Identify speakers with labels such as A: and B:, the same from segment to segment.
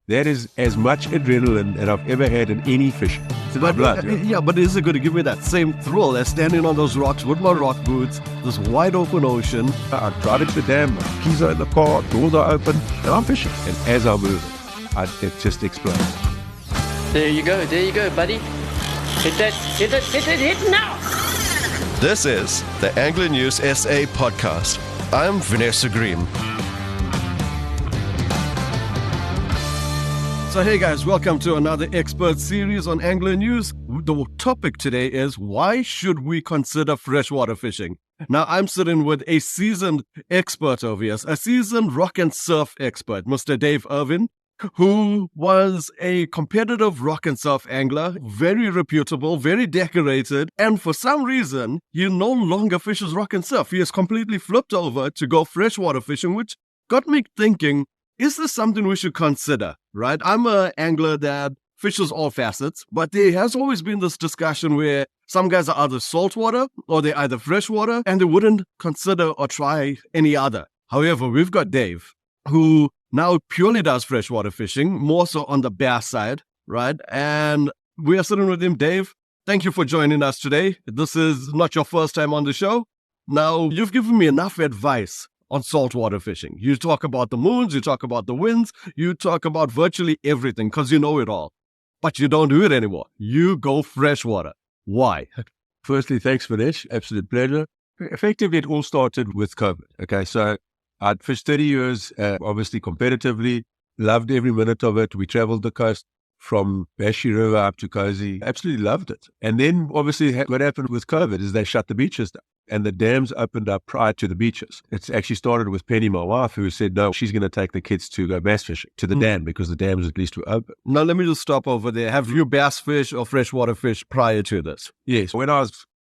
A: That is as much adrenaline that I've ever had in any fish. It's in my blood.
B: Yeah, but is it going to give me that same thrill as standing on those rocks with my rock boots, this wide open ocean?
A: I drive into the dam, my keys are in the car, doors are open, and I'm fishing. And as I move, it just explodes.
C: There you go, buddy. Hit now!
D: This is the Angler News SA podcast. I'm Vanessa Green.
B: So hey guys, welcome to another expert series on Angler News. The topic today is, why should we consider freshwater fishing? Now I'm sitting with a seasoned expert over here, a seasoned rock and surf expert, Mr. Dave Irvin, who was a competitive rock and surf angler, very reputable, very decorated, and for some reason, he no longer fishes rock and surf. He has completely flipped over to go freshwater fishing, which got me thinking, is this something we should consider, right? I'm an angler that fishes all facets, but there has always been this discussion where some guys are either saltwater or they're either freshwater, and they wouldn't consider or try any other. However, we've got Dave, who now purely does freshwater fishing, more so on the bass side, right? And we are sitting with him. Dave, thank you for joining us today. This is not your first time on the show. Now, you've given me enough advice on saltwater fishing. You talk about the moons, you talk about the winds, you talk about virtually everything because you know it all. But you don't do it anymore. You go freshwater. Why?
A: Firstly, thanks, Vinesh. Absolute pleasure. Effectively, it all started with COVID. Okay, so I'd fished 30 years, obviously competitively, loved every minute of it. We traveled the coast from Bashi River up to Kosi. Absolutely loved it. And then obviously what happened with COVID is they shut the beaches down and the dams opened up prior to the beaches. It's actually started with Penny, my wife, who said, no, she's going to take the kids to go bass fishing to the dam because the dams at least were open.
B: Now, let me just stop over there. Have you bass fish or freshwater fish prior to this?
A: Yes.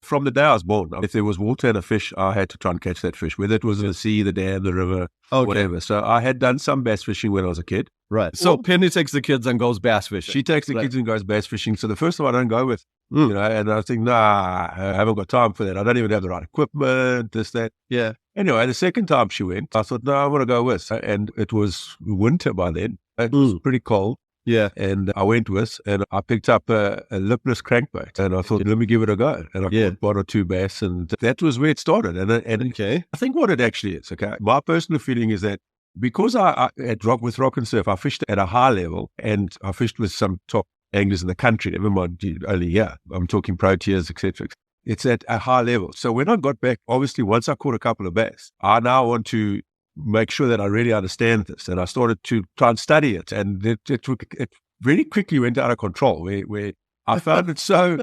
A: From the day I was born, if there was water and a fish, I had to try and catch that fish, whether it was in the sea, the dam, the river, whatever. So I had done some bass fishing when I was a kid.
B: Right. So Penny takes the kids and goes bass fishing.
A: She takes the kids and goes bass fishing. So the first time I don't go with, and I think, nah, I haven't got time for that. I don't even have the right equipment, this, that.
B: Yeah.
A: Anyway, the second time she went, I thought, no, I want to go with. And it was winter by then. It was pretty cold.
B: Yeah.
A: And I went with, and I picked up a lipless crankbait, and I thought, let me give it a go. And I caught one or two bass, and that was where it started. And I think what it actually is, my personal feeling is that because I at with rock and surf, I fished at a high level, and I fished with some top anglers in the country, never mind only here. I'm talking proteas, etc. It's at a high level. So when I got back, obviously, once I caught a couple of bass, I now want to make sure that I really understand this. And I started to try and study it. And it very quickly went out of control where I found it so,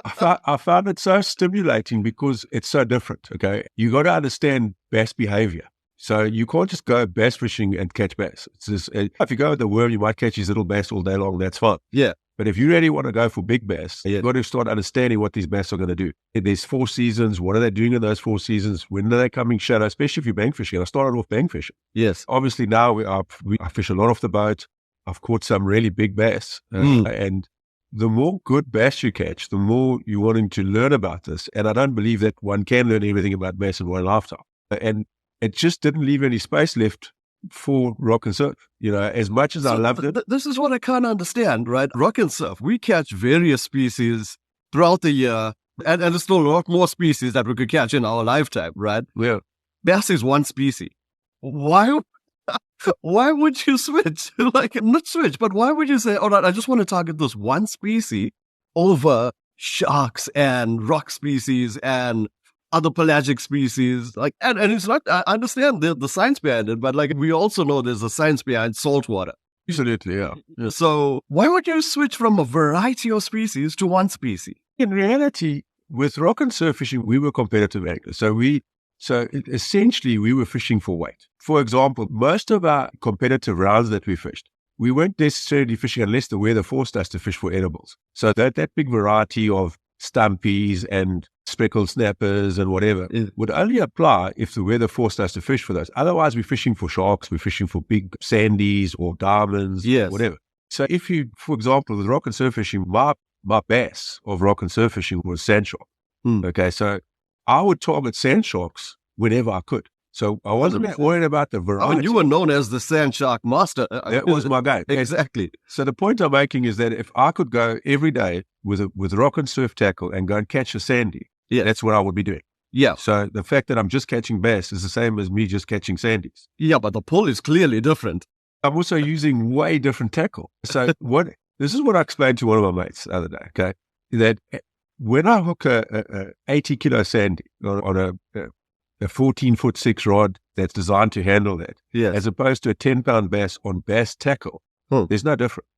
A: I found it so stimulating because it's so different. Okay. You got to understand bass behavior. So you can't just go bass fishing and catch bass. It's just, if you go with the worm, you might catch these little bass all day long. That's fine.
B: Yeah.
A: But if you really want to go for big bass, you've got to start understanding what these bass are going to do. There's 4 seasons. What are they doing in those 4 seasons? When are they coming shadow? Especially if you're bank fishing. I started off bank fishing.
B: Yes.
A: Obviously now I fish a lot off the boat. I've caught some really big bass. And the more good bass you catch, the more you're wanting to learn about this. And I don't believe that one can learn everything about bass in one lifetime. And it just didn't leave any space left for rock and surf, as much as I loved it.
B: This is what I can't understand, right? Rock and surf, we catch various species throughout the year, and there's still a lot more species that we could catch in our lifetime, right?
A: Yeah.
B: Bass is one species. Why would you switch? Not switch, but why would you say, all right, I just want to target this one species over sharks and rock species and other pelagic species, and it's not, I understand the science behind it, but we also know there's a science behind saltwater.
A: Absolutely, yeah.
B: So why would you switch from a variety of species to one species?
A: In reality, with rock and surf fishing, we were competitive anglers. So essentially we were fishing for weight. For example, most of our competitive rounds that we fished, we weren't necessarily fishing unless the weather forced us to fish for edibles. So that big variety of stumpies and speckled snappers and whatever would only apply if the weather forced us to fish for those. Otherwise, we're fishing for sharks, we're fishing for big sandies or diamonds, whatever. So if you, for example, with rock and surf fishing, my bass of rock and surf fishing was sand shark. Okay, so I would target sand sharks whenever I could. So I wasn't worried about the variety.
B: I mean, you were known as the sand shark master.
A: That was my game.
B: Exactly.
A: So the point I'm making is that if I could go every day with rock and surf tackle and go and catch a sandy, that's what I would be doing.
B: Yeah.
A: So the fact that I'm just catching bass is the same as me just catching sandies.
B: Yeah, but the pull is clearly different.
A: I'm also using way different tackle. So this is what I explained to one of my mates the other day, okay? That when I hook a 80 kilo sandy on a 14'6" rod that's designed to handle that, as opposed to a 10-pound bass on bass tackle, there's no difference.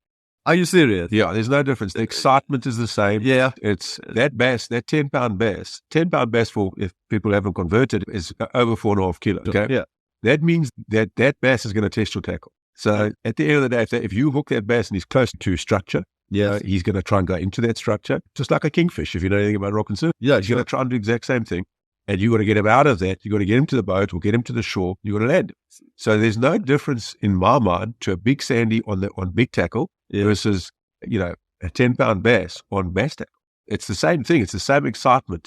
B: Are you serious?
A: Yeah, there's no difference. The excitement is the same.
B: Yeah.
A: It's that bass, that 10-pound bass, 10-pound bass for, if people haven't converted, is over 4.5 kilos. Okay.
B: Yeah.
A: That means that bass is going to test your tackle. So at the end of the day, if you hook that bass and he's close to structure, he's going to try and go into that structure, just like a kingfish, if you know anything about rock and surf.
B: Yeah,
A: he's going to try and do the exact same thing. And you got to get him out of that. You got to get him to the boat or get him to the shore. You got to land him. So there's no difference in my mind to a big sandy on big tackle versus, a 10-pound bass on bass tackle. It's the same thing. It's the same excitement.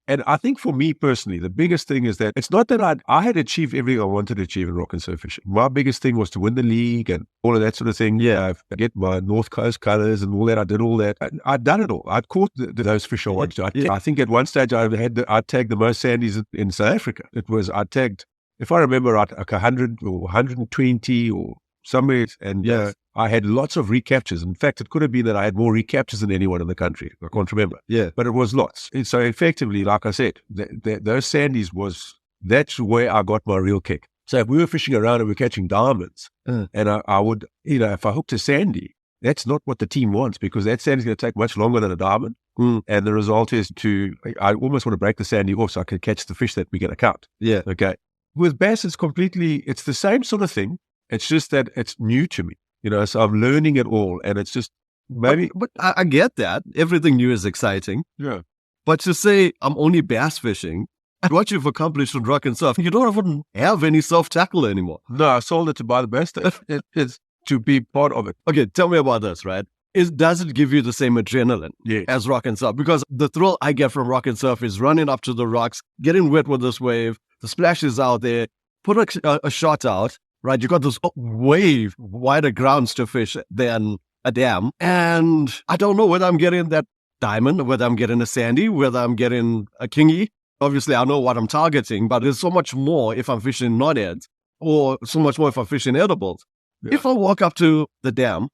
A: And I think for me personally, the biggest thing is that it's not that I had achieved everything I wanted to achieve in rock and surf fishing. My biggest thing was to win the league and all of that sort of thing. Yeah, get my North Coast colors and all that. I did all that. I'd done it all. I'd caught those fish I wanted to. I think at one stage I tagged the most sandies in South Africa. I tagged, if I remember right, like 100 or 120 or somewhere. And I had lots of recaptures. In fact, it could have been that I had more recaptures than anyone in the country. I can't remember.
B: Yeah.
A: But it was lots. And so effectively, like I said, those sandies that's where I got my real kick. So if we were fishing around and we were catching diamonds, and I would, if I hooked a sandy, that's not what the team wants, because that sandy's going to take much longer than a diamond. And the result is I almost want to break the sandy off so I can catch the fish that we're going to count.
B: Yeah.
A: Okay. With bass, it's the same sort of thing. It's just that it's new to me. So I'm learning it all, and it's just maybe.
B: But I get that. Everything new is exciting.
A: Yeah.
B: But to say I'm only bass fishing, what you've accomplished with rock and surf, you don't even have any surf tackle anymore.
A: No, I sold it to buy the bass stuff. It's to be part of it.
B: Okay, tell me about this, right? Does it give you the same adrenaline as rock and surf? Because the thrill I get from rock and surf is running up to the rocks, getting wet with this wave, the splash is out there, put a shot out. Right, you got this wave, wider grounds to fish than a dam. And I don't know whether I'm getting that diamond, whether I'm getting a sandy, whether I'm getting a kingy. Obviously, I know what I'm targeting, but there's so much more if I'm fishing non-eds, or so much more if I'm fishing edibles. Yeah. If I walk up to the dam,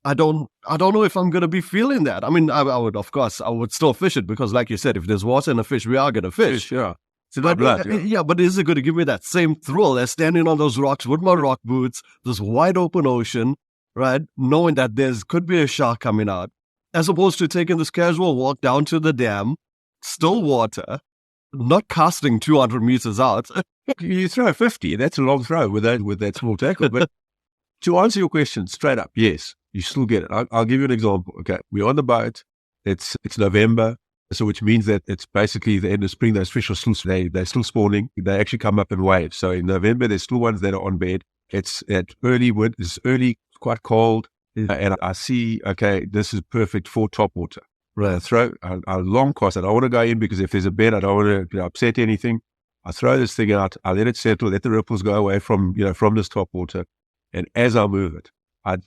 B: I don't know if I'm going to be feeling that. I mean, I would still fish it, because like you said, if there's water and a fish, we are going to fish.
A: Yeah.
B: But is it going to give me that same thrill as standing on those rocks with my rock boots, this wide open ocean, right? Knowing that could be a shark coming out, as opposed to taking this casual walk down to the dam, still water, not casting 200 meters out.
A: You throw 50, that's a long throw with that small tackle. But to answer your question straight up, yes, you still get it. I'll give you an example. Okay, we're on the boat. It's November. So which means that it's basically the end of spring. Those fish are they're still spawning. They actually come up in waves. So in November, there's still ones that are on bed. It's at early wood. It's early, quite cold. And I see, okay, this is perfect for top water. Right. I throw a long cast. I don't want to go in, because if there's a bed, I don't want to upset anything. I throw this thing out. I let it settle. Let the ripples go away from this top water. And as I move it,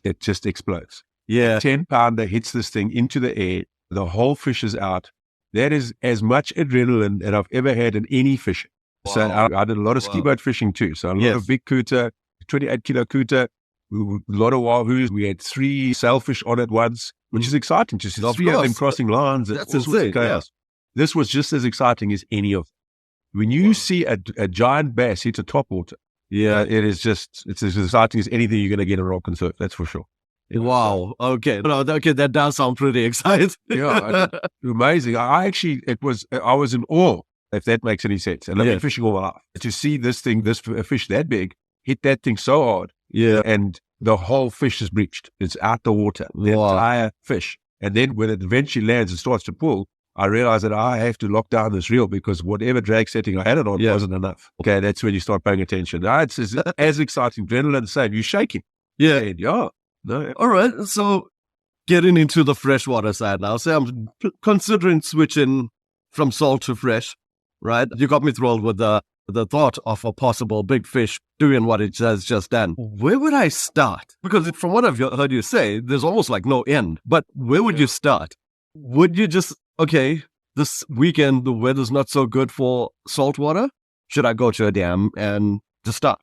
A: it just explodes.
B: Yeah.
A: 10-pounder hits this thing into the air. The whole fish is out. That is as much adrenaline that I've ever had in any fishing. Wow. So I did a lot of ski boat fishing too. So a lot of big kuta, 28-kilo kuta, a lot of wahoos. We had 3 sailfish on at once, which is exciting. Just 3 of them crossing lines.
B: That's insane.
A: Chaos. Yeah. This was just as exciting as any of them. When you see a giant bass hit a top water, it's as exciting as anything you're going to get in rock and surf. That's for sure.
B: Wow. Okay. That does sound pretty exciting.
A: Yeah, amazing. I was in awe, if that makes any sense. And I've been fishing all my life. To see this fish that big, hit that thing so hard, and the whole fish is breached. It's out the water, the entire fish. And then when it eventually lands and starts to pull, I realized that I have to lock down this reel, because whatever drag setting I had it on wasn't enough. Okay, that's when you start paying attention. It's as exciting. Adrenaline the same. You're shaking.
B: Yeah.
A: And, no.
B: All right. So getting into the freshwater side now. So I'm considering switching from salt to fresh, right? You got me thrilled with the the thought of a possible big fish doing what it has just done, where would I start? Because from what I've heard you say, there's almost like no end. But where would you start? Would you just, okay, this weekend the weather's not so good for saltwater? Should I go to a dam and just start?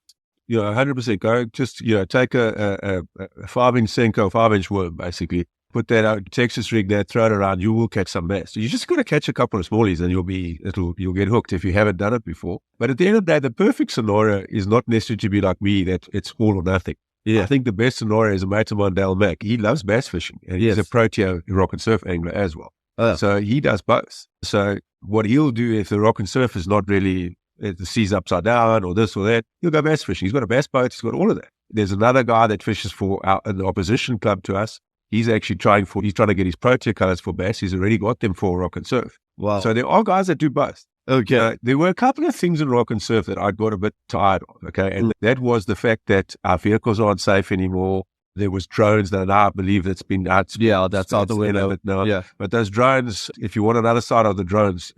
A: 100%. Go just, take a 5-inch Senko, 5-inch worm, basically. Put that out, Texas rig there, throw it around, you will catch some bass. So you just got to catch a couple of smallies and you'll get hooked if you haven't done it before. But at the end of the day, the perfect scenario is not necessarily to be like me, that it's all or nothing.
B: Yeah.
A: I think the best scenario is a mate of mine, Dale Mack. He loves bass fishing and he's a Protea rock and surf angler as well. So he does both. So what he'll do if the rock and surf is not really, the sea's upside down or this or that, he'll go bass fishing. He's got a bass boat. He's got all of that. There's another guy that fishes for an opposition club to us. He's actually trying to get his Protea colors for bass. He's already got them for rock and surf.
B: Wow.
A: So there are guys that do both.
B: Okay.
A: There were a couple of things in rock and surf that I got a bit tired of. Okay. And that was the fact that our vehicles aren't safe anymore. There was drones that I believe that's been out.
B: Yeah, that's out the window
A: now.
B: Yeah.
A: But those drones, if you want another side of the drones,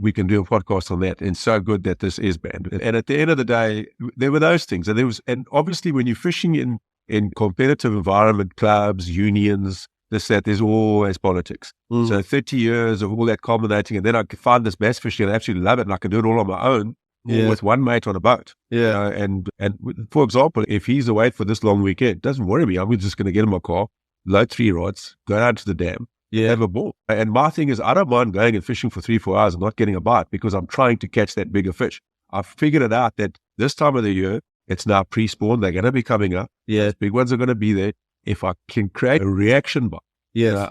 A: we can do a podcast on that. And so good that this is banned. And at the end of the day, there were those things. And obviously when you're fishing in competitive environment, clubs, unions, that, there's always politics. So 30 years of all that culminating, and then I could find this bass fishing and I absolutely love it, and I can do it all on my own or with one mate on a boat.
B: Yeah.
A: And for example, if he's away for this long weekend, it doesn't worry me. I'm just going to get in my car, load 3 rods, go down to the dam, have a ball. And my thing is, I don't mind going and fishing for 3-4 hours and not getting a bite because I'm trying to catch that bigger fish. I've figured it out that this time of the year, it's now pre-spawn. They're going to be coming up.
B: Yeah.
A: Big ones are going to be there. If I can create a reaction bite,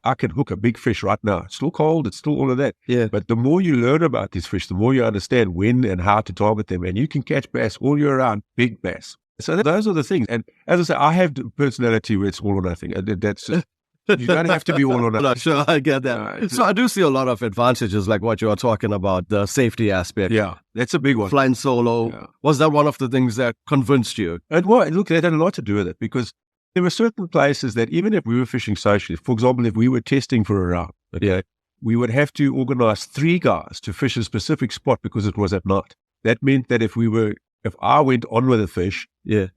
A: I can hook a big fish right now. It's still cold. It's still all of that.
B: Yeah.
A: But the more you learn about these fish, the more you understand when and how to target them. And you can catch bass all year round, big bass. So those are the things. And as I say, I have the personality where it's all or nothing. And that's you don't have to be all or nothing.
B: No, sure, I get that. So I do see a lot of advantages, like what you are talking about, the safety aspect.
A: Yeah, that's a big one.
B: Flying solo. Yeah. Was that one of the things that convinced you?
A: Look, that had a lot to do with it because there were certain places that even if we were fishing socially, for example, if we were testing for a round, we would have to organize 3 guys to fish a specific spot because it was at night. That meant that if I went on with a fish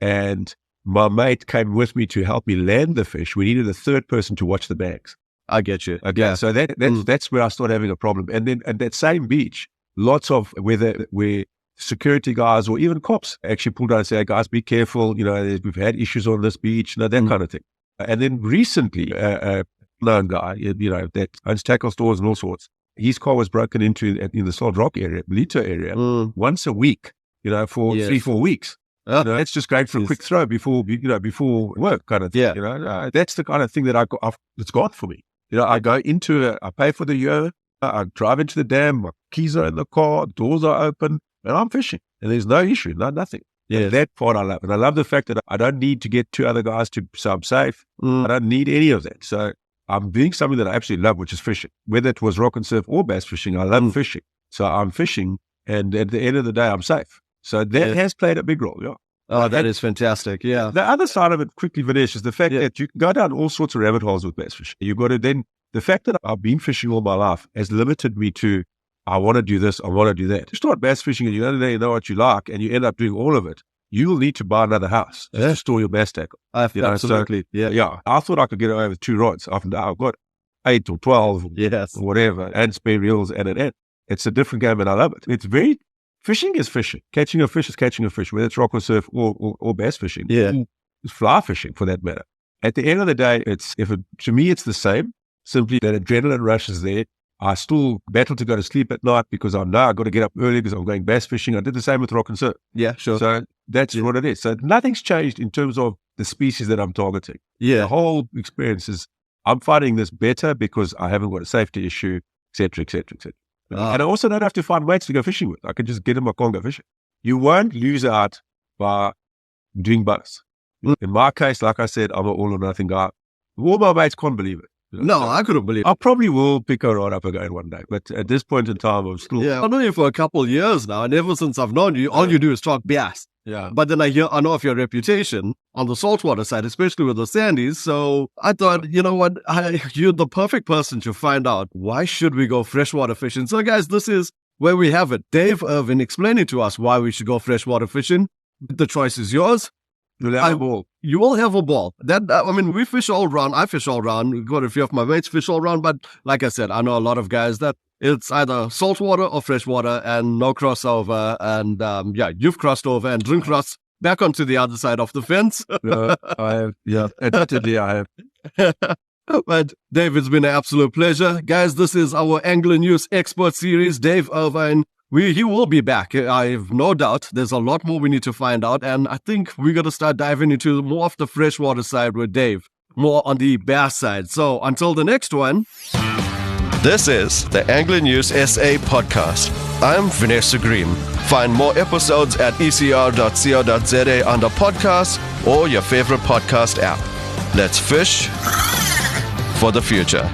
A: and my mate came with me to help me land the fish, we needed a 3rd person to watch the bags.
B: I get you.
A: Okay, so that's where I started having a problem. And then at that same beach, lots of where security guys or even cops actually pulled out and say, hey, guys, be careful. We've had issues on this beach, that kind of thing. And then recently, a known guy, that owns tackle stores and all sorts, his car was broken into in the Solid Rock area, Melito area, once a week, for 3-4 weeks. That's just great for a quick throw before work kind of thing.
B: Yeah.
A: That's the kind of thing that it's got for me. I go I pay for the year, I drive into the dam, my keys are in the car, doors are open, and I'm fishing. And there's no issue, nothing. Yeah. And that part I love. And I love the fact that I don't need to get 2 other guys so I'm safe. I don't need any of that. So I'm doing something that I absolutely love, which is fishing. Whether it was rock and surf or bass fishing, I love fishing. So I'm fishing, and at the end of the day, I'm safe. So that has played a big role,
B: Oh, that is fantastic, yeah.
A: The other side of it, quickly, Vinesh, is the fact that you can go down all sorts of rabbit holes with bass fishing. You've got to then, the fact that I've been fishing all my life has limited me to, I want to do this, I want to do that. You start bass fishing and you don't know what you like, and you end up doing all of it. You will need to buy another house to store your bass tackle.
B: Absolutely,
A: yeah. I thought I could get away with 2 rods. I've got 8 or 12 or whatever, and spare reels and an end. It's a different game, and I love it. Fishing is fishing. Catching a fish is catching a fish, whether it's rock or surf or bass fishing.
B: Yeah.
A: It's fly fishing for that matter. At the end of the day, to me, it's the same. Simply that adrenaline rush is there. I still battle to go to sleep at night because I know I've got to get up early because I'm going bass fishing. I did the same with rock and surf.
B: Yeah, sure.
A: So that's what it is. So nothing's changed in terms of the species that I'm targeting.
B: Yeah.
A: The whole experience is I'm finding this better because I haven't got a safety issue, et cetera, et cetera, et cetera. And I also don't have to find mates to go fishing with. I can just get in my car and go fishing. You won't lose out by doing both. In my case, like I said, I'm an all or nothing guy. All my mates can't believe it.
B: No, I couldn't believe it.
A: I probably will pick a rod up again one day. But at this point in time, I'm still...
B: Yeah, I've known you for a couple of years now. And ever since I've known you, all you do is talk bass.
A: Yeah.
B: But then I know of your reputation on the saltwater side, especially with the sandies. So I thought, you know what? You're the perfect person to find out why should we go freshwater fishing. So guys, this is where we have it. Dave Irvin explaining to us why we should go freshwater fishing. The choice is yours.
A: You'll have a ball.
B: You will have a ball. We fish all round. I fish all round. We've got a few of my mates fish all round. But like I said, I know a lot of guys that it's either saltwater or freshwater and no crossover. And you've crossed over and drink cross back onto the other side of the fence.
A: I have. Yeah, admittedly, I have.
B: But Dave, it's been an absolute pleasure. Guys, this is our Angler News Expert Series. Dave Irvine. He will be back. I have no doubt. There's a lot more we need to find out. And I think we're going to start diving into more of the freshwater side with Dave, more on the bass side. So until the next one.
D: This is the Angler News SA podcast. I'm Vanessa Green. Find more episodes at ecr.co.za under podcasts or your favorite podcast app. Let's fish for the future.